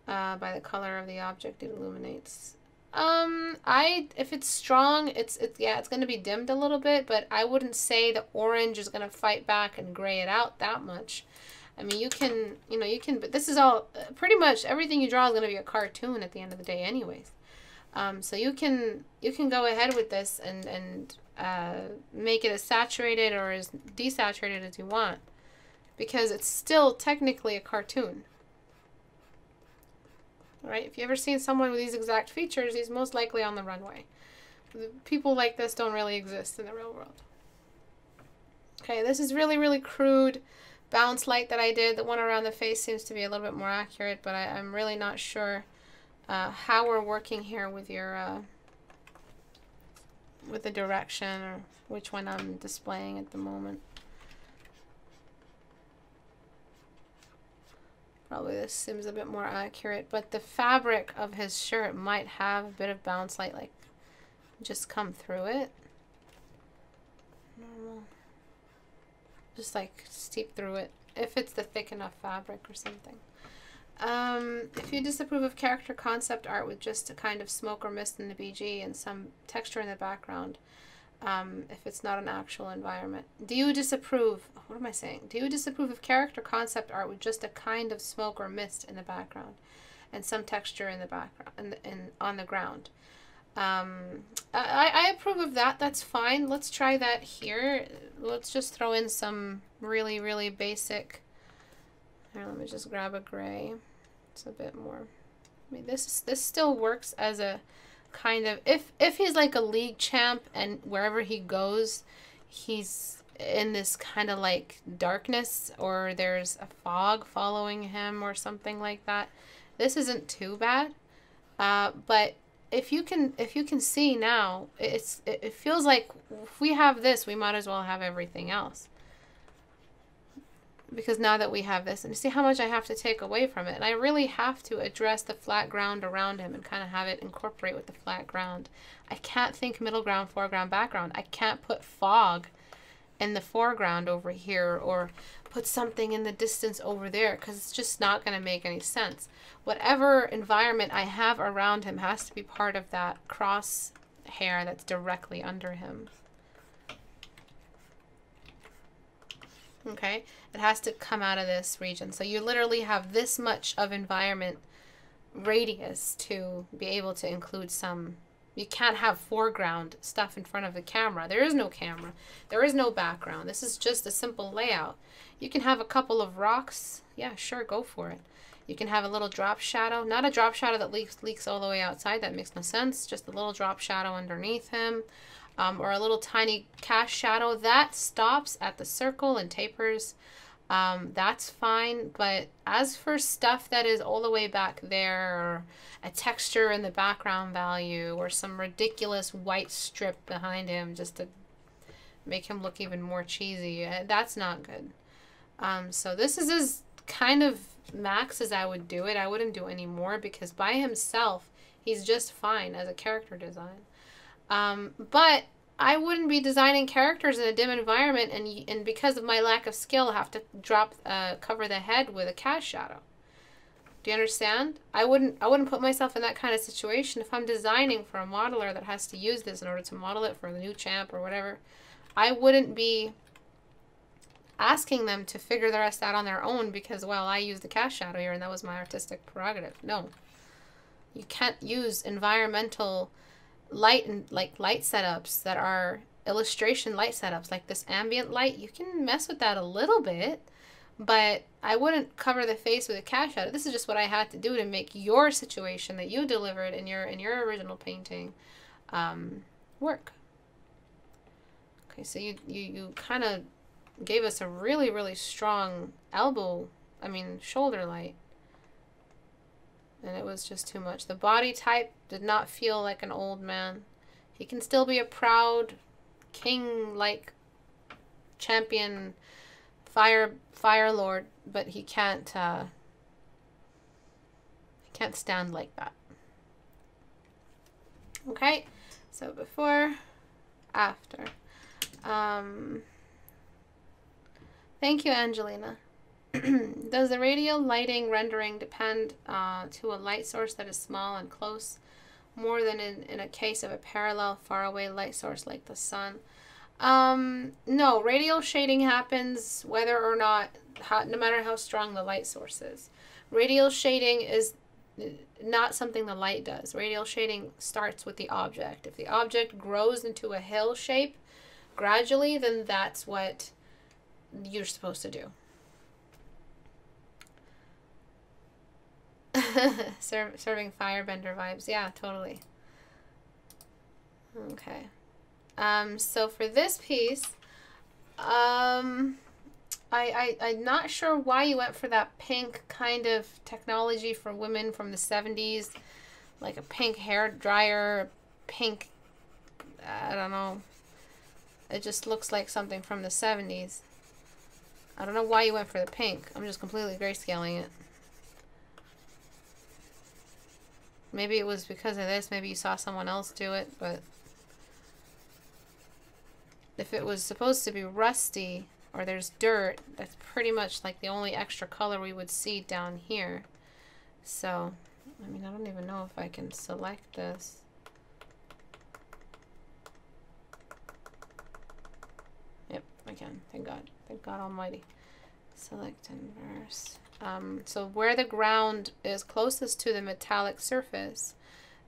by the color of the object it illuminates? If it's strong, it's going to be dimmed a little bit, but I wouldn't say the orange is going to fight back and gray it out that much. I mean, you can, but this is all, pretty much everything you draw is going to be a cartoon at the end of the day anyways. So you can go ahead with this and make it as saturated or as desaturated as you want, because it's still technically a cartoon. All right? If you ever seen someone with these exact features, he's most likely on the runway. People like this don't really exist in the real world. Okay, this is really, really crude bounce light that I did. The one around the face seems to be a little bit more accurate, but I'm really not sure how we're working here with your with the direction, or which one I'm displaying at the moment. Probably this seems a bit more accurate, but the fabric of his shirt might have a bit of bounce light, like just come through it. Normal. Just like steep through it, if it's the thick enough fabric or something. If you disapprove of character concept art with just a kind of smoke or mist in the BG and some texture in the background, if it's not an actual environment. Do you disapprove, what am I saying? Do you disapprove of character concept art with just a kind of smoke or mist in the background and some texture in the background, on the ground? I approve of that. That's fine. Let's try that here. Let's just throw in some really, really basic. Here, let me just grab a gray. It's a bit more. I mean, this still works as a kind of, if he's like a league champ and wherever he goes, he's in this kind of like darkness, or there's a fog following him or something like that. This isn't too bad, but if you can see now, it feels like if we have this, we might as well have everything else. Because now that we have this, and see how much I have to take away from it, and I really have to address the flat ground around him and kind of have it incorporate with the flat ground. I can't think middle ground, foreground, background. I can't put fog in the foreground over here or put something in the distance over there, because it's just not going to make any sense. Whatever environment I have around him has to be part of that cross hair that's directly under him. Okay, it has to come out of this region. So you literally have this much of environment radius to be able to include some. You can't have foreground stuff in front of the camera. There is no camera. There is no background. This is just a simple layout. You can have a couple of rocks. Yeah, sure, go for it. You can have a little drop shadow. Not a drop shadow that leaks all the way outside. That makes no sense. Just a little drop shadow underneath him. Or a little tiny cast shadow that stops at the circle and tapers. That's fine. But as for stuff that is all the way back there, or a texture in the background value, or some ridiculous white strip behind him just to make him look even more cheesy, that's not good. So this is as kind of max as I would do it. I wouldn't do any more, because by himself, he's just fine as a character design. But I wouldn't be designing characters in a dim environment, and because of my lack of skill, have to cover the head with a cast shadow. Do you understand? I wouldn't put myself in that kind of situation. If I'm designing for a modeler that has to use this in order to model it for the new champ or whatever, I wouldn't be asking them to figure the rest out on their own because, well, I used the cast shadow here and that was my artistic prerogative. No. You can't use environmental light and light setups that are illustration light setups like this ambient light. You can mess with that a little bit, but I wouldn't cover the face with a cast shadow. This is just what I had to do to make your situation that you delivered in your original painting work. Okay, so you kind of gave us a really, really strong shoulder light. And it was just too much. The body type did not feel like an old man. He can still be a proud, king-like champion, fire lord, but he can't stand like that. Okay, so before, after. Thank you, Angelina. Does the radial lighting rendering depend to a light source that is small and close more than in a case of a parallel faraway light source like the sun? No, radial shading happens whether or not, no matter how strong the light source is. Radial shading is not something the light does. Radial shading starts with the object. If the object grows into a hill shape gradually, then that's what you're supposed to do. Serving firebender vibes. Yeah, totally. Okay. So for this piece, I'm not sure why you went for that pink kind of technology for women from the 70s, like a pink hair dryer, pink, I don't know. It just looks like something from the 70s. I don't know why you went for the pink. I'm just completely grayscaling it. Maybe it was because of this. Maybe you saw someone else do it, but if it was supposed to be rusty or there's dirt, that's pretty much like the only extra color we would see down here. So, I mean, I don't even know if I can select this. Yep, I can. Thank God. Thank God Almighty. Select inverse. So where the ground is closest to the metallic surface,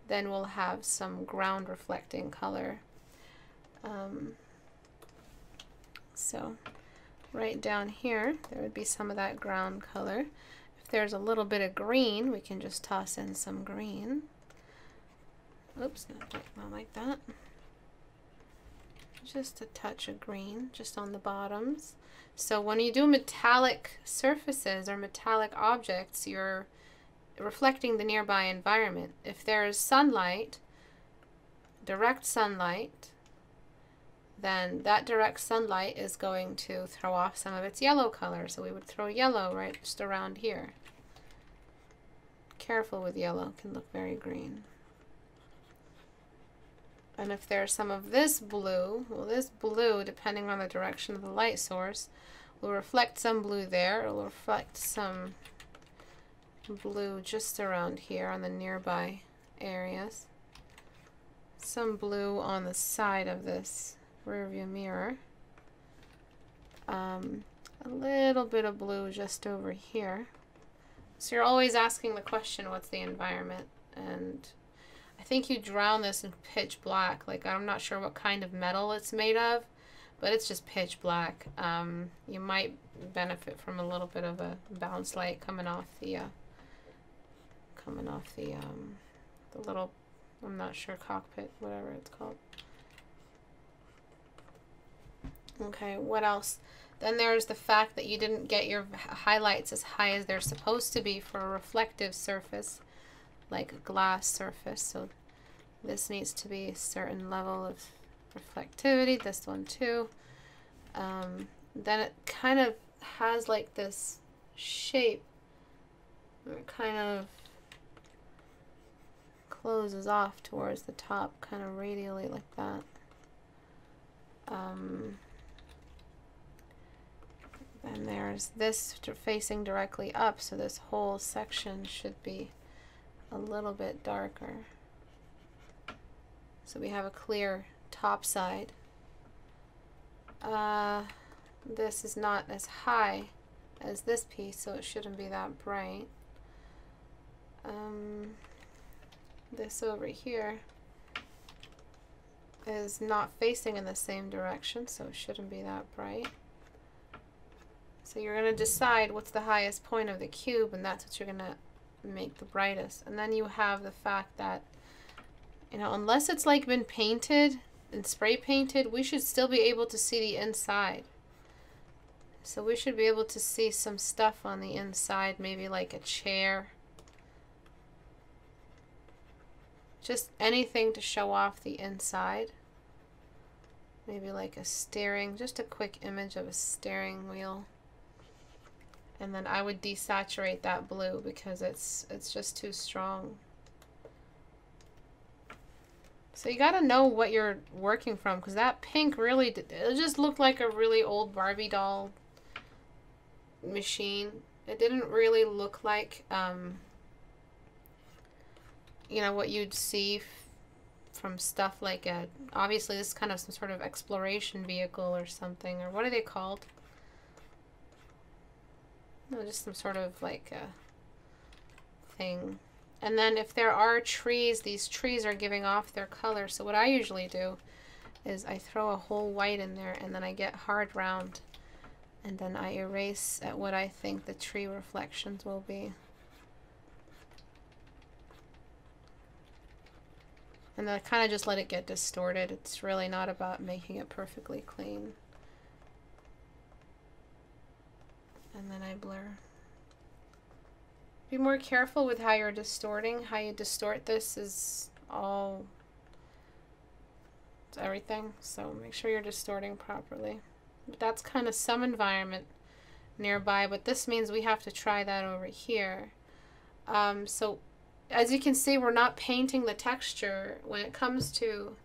then we'll have some ground reflecting color. So right down here, there would be some of that ground color. If there's a little bit of green, we can just toss in some green. Oops, not like that. Just a touch of green, just on the bottoms. So when you do metallic surfaces or metallic objects, you're reflecting the nearby environment. If there's sunlight, direct sunlight, then that direct sunlight is going to throw off some of its yellow color. So we would throw yellow right just around here. Careful with yellow, it can look very green. And if there's some of this blue, well, this blue, depending on the direction of the light source, will reflect some blue there. It will reflect some blue just around here on the nearby areas. Some blue on the side of this rear view mirror. A little bit of blue just over here. So you're always asking the question, what's the environment? And I think you drown this in pitch black. Like, I'm not sure what kind of metal it's made of, but it's just pitch black. You might benefit from a little bit of a bounce light coming off the little, I'm not sure, cockpit, whatever it's called. Okay, what else? Then there's the fact that you didn't get your highlights as high as they're supposed to be for a reflective surface, like a glass surface. So this needs to be a certain level of reflectivity, this one too. Then it kind of has like this shape where it kind of closes off towards the top, kind of radially like that. Then there's this facing directly up, so this whole section should be a little bit darker. So we have a clear top side. This is not as high as this piece, so it shouldn't be that bright. This over here is not facing in the same direction, so it shouldn't be that bright. So you're going to decide what's the highest point of the cube, and that's what you're going to make the brightest. And then you have the fact that, you know, unless it's like been painted and spray painted, we should still be able to see the inside. So we should be able to see some stuff on the inside, maybe like a chair. Just anything to show off the inside. Maybe like a steering, just a quick image of a steering wheel. And then I would desaturate that blue because it's just too strong. So you gotta know what you're working from, because that pink really, it just looked like a really old Barbie doll machine. It didn't really look like, you know, what you'd see from stuff like a, obviously this is kind of some sort of exploration vehicle or something, or what are they called? No, just some sort of like a thing. And then if there are trees, these trees are giving off their color. So what I usually do is I throw a whole white in there, and then I get hard round, and then I erase at what I think the tree reflections will be. And then I kind of just let it get distorted. It's really not about making it perfectly clean. And then I blur. Be more careful with how you're distorting. How you distort this is all, it's everything. So make sure you're distorting properly. But that's kind of some environment nearby, but this means we have to try that over here. So as you can see, we're not painting the texture. When it comes to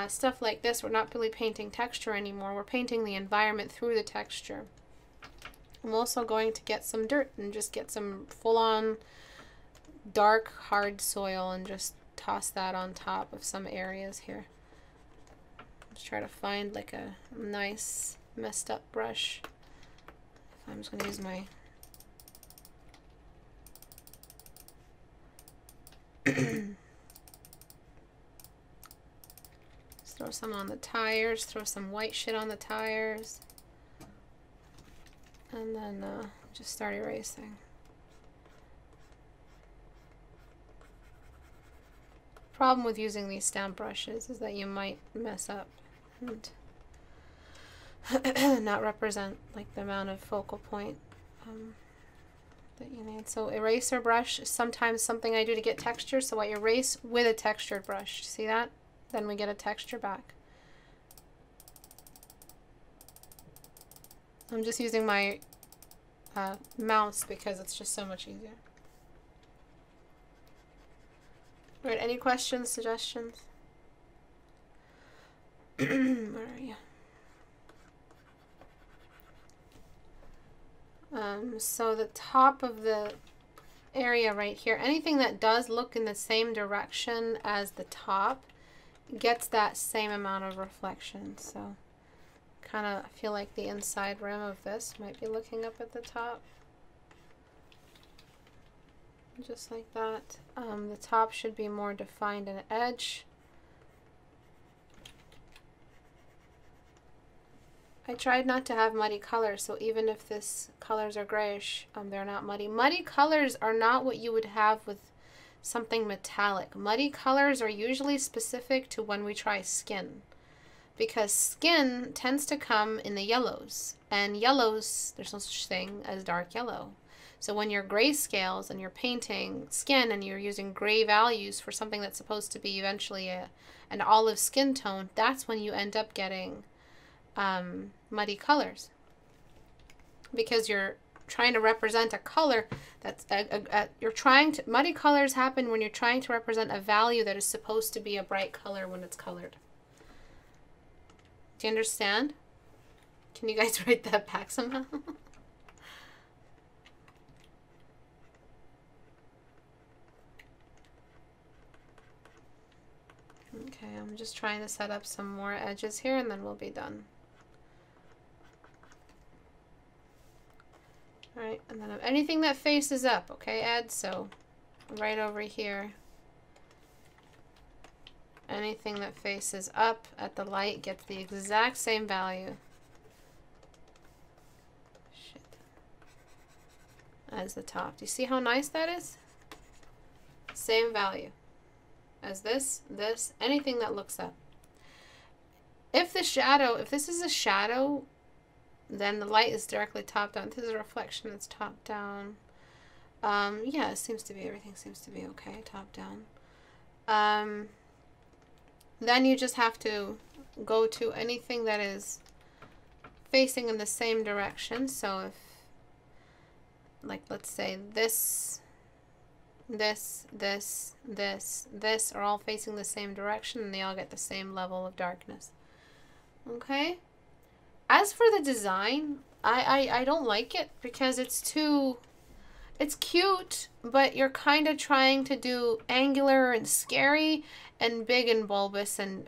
stuff like this, we're not really painting texture anymore. We're painting the environment through the texture. I'm also going to get some dirt and just get some full-on dark, hard soil and just toss that on top of some areas here. Just try to find like a nice messed up brush. I'm just going to use my just throw some on the tires, throw some white shit on the tires. And then just start erasing. Problem with using these stamp brushes is that you might mess up and not represent like the amount of focal point that you need. So eraser brush is sometimes something I do to get texture, so I erase with a textured brush. See that? Then we get a texture back. I'm just using my mouse because it's just so much easier. All right, any questions, suggestions? Where are you? So the top of the area right here, anything that does look in the same direction as the top gets that same amount of reflection. So kind of feel like the inside rim of this might be looking up at the top. Just like that. The top should be more defined in edge. I tried not to have muddy colors, so even if this colors are grayish, they're not muddy. Muddy colors are not what you would have with something metallic. Muddy colors are usually specific to when we try skin, because skin tends to come in the yellows, and yellows, there's no such thing as dark yellow. So when you're grayscales and you're painting skin and you're using gray values for something that's supposed to be eventually an olive skin tone, that's when you end up getting muddy colors, because you're trying to represent a color that's muddy colors happen when you're trying to represent a value that is supposed to be a bright color when it's colored. Do you understand? Can you guys write that back somehow? Okay, I'm just trying to set up some more edges here and then we'll be done. Alright, and then anything that faces up, okay, Ed? So right over here. Anything that faces up at the light gets the exact same value. Shit. As the top. Do you see how nice that is? Same value as this, anything that looks up. If this is a shadow, then the light is directly top down. This is a reflection, it's top down. Yeah, it seems to be, everything seems to be okay, top down. Then you just have to go to anything that is facing in the same direction. So if, like, let's say this are all facing the same direction, and they all get the same level of darkness. Okay? As for the design, I don't like it because it's cute, but you're kind of trying to do angular and scary and big and bulbous and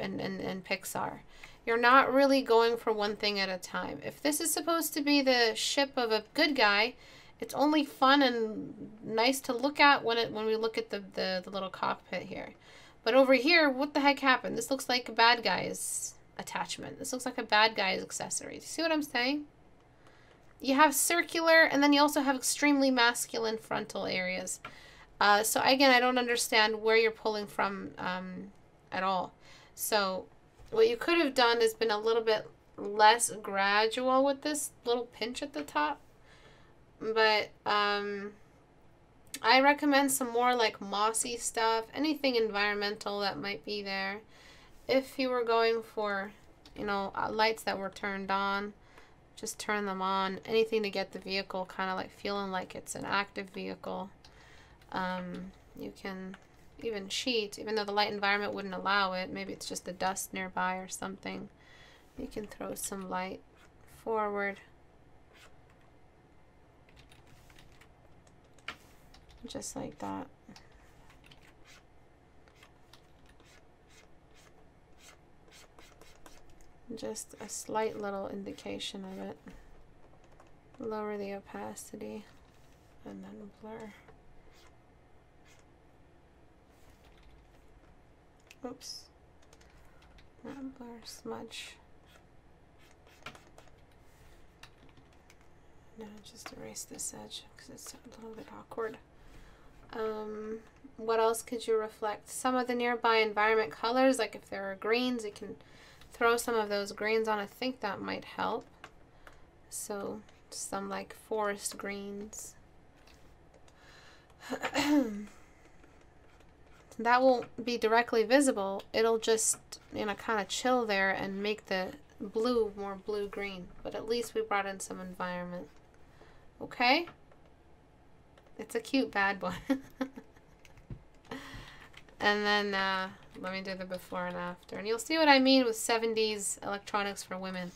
Pixar. You're not really going for one thing at a time. If this is supposed to be the ship of a good guy, it's only fun and nice to look at when we look at the little cockpit here. But over here, what the heck happened? This looks like a bad guy's attachment. This looks like a bad guy's accessory. See what I'm saying? You have circular, and then you also have extremely masculine frontal areas. So again, I don't understand where you're pulling from at all. So what you could have done is been a little bit less gradual with this little pinch at the top. But I recommend some more like mossy stuff, anything environmental that might be there. If you were going for, you know, lights that were turned on, just turn them on. Anything to get the vehicle kind of like feeling like it's an active vehicle. You can even cheat, even though the light environment wouldn't allow it. Maybe it's just the dust nearby or something. You can throw some light forward. Just like that. Just a slight little indication of it. Lower the opacity and then blur. Oops. Not blur, smudge. Now just erase this edge because it's a little bit awkward. What else could you reflect? Some of the nearby environment colors, like if there are greens, you can throw some of those greens on. I think that might help. So some like forest greens. That won't be directly visible. It'll just, you know, kind of chill there and make the blue more blue-green. But at least we brought in some environment. Okay? It's a cute bad boy. And then let me do the before and after. And you'll see what I mean with 70s electronics for women.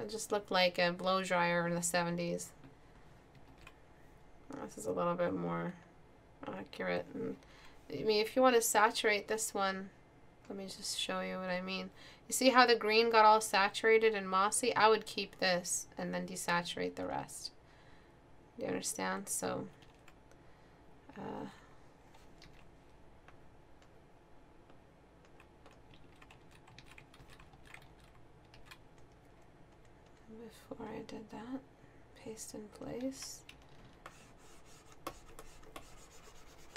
It just looked like a blow dryer in the 70s. This is a little bit more accurate. And I mean, if you want to saturate this one, let me just show you what I mean. You see how the green got all saturated and mossy? I would keep this and then desaturate the rest. Do you understand? So, before I did that, paste in place.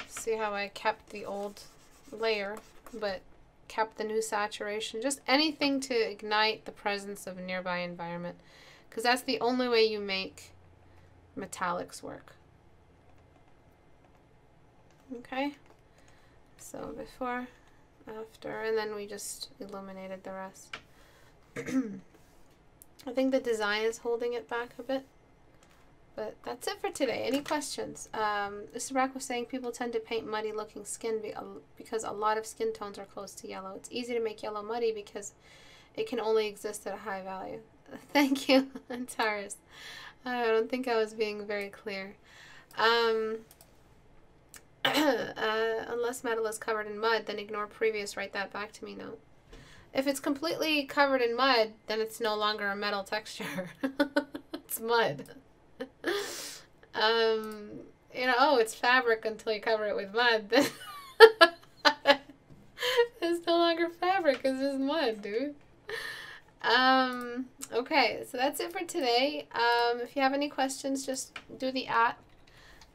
See how I kept the old layer, but kept the new saturation? Just anything to ignite the presence of a nearby environment, because that's the only way you make metallics work. Okay, so before, after, and then we just illuminated the rest. I think the design is holding it back a bit. But that's it for today. Any questions? Abraca was saying people tend to paint muddy looking skin because a lot of skin tones are close to yellow. It's easy to make yellow muddy because it can only exist at a high value. Thank you, Antares. I don't think I was being very clear. Unless metal is covered in mud, then ignore previous, write that back to me note. If it's completely covered in mud, then it's no longer a metal texture. It's mud. You know, oh, it's fabric until you cover it with mud. It's no longer fabric, it's just mud, dude. Okay, so that's it for today. If you have any questions, just do the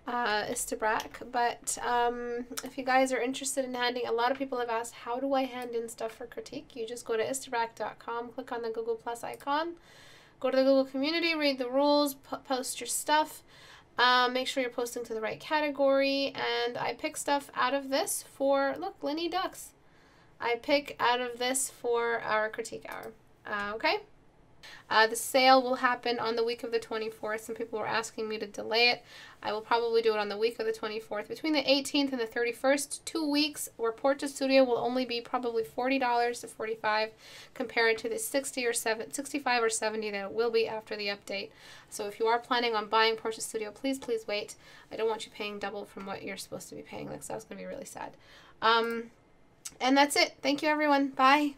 @Istebrak. But if you guys are interested in handing, a lot of people have asked, how do I hand in stuff for critique? You just go to istebrak.com, click on the Google Plus icon, go to the Google community, read the rules, post your stuff. Make sure you're posting to the right category. And I pick stuff out of this for, look, Linny Ducks. I pick out of this for our critique hour. Okay? The sale will happen on the week of the 24th. Some people were asking me to delay it. I will probably do it on the week of the 24th. Between the 18th and the 31st, 2 weeks where Portrait Studio will only be probably $40 to $45 compared to the 65 or $70 that it will be after the update. So if you are planning on buying Portrait Studio, please, please wait. I don't want you paying double from what you're supposed to be paying. Like, so that's going to be really sad. And that's it. Thank you, everyone. Bye.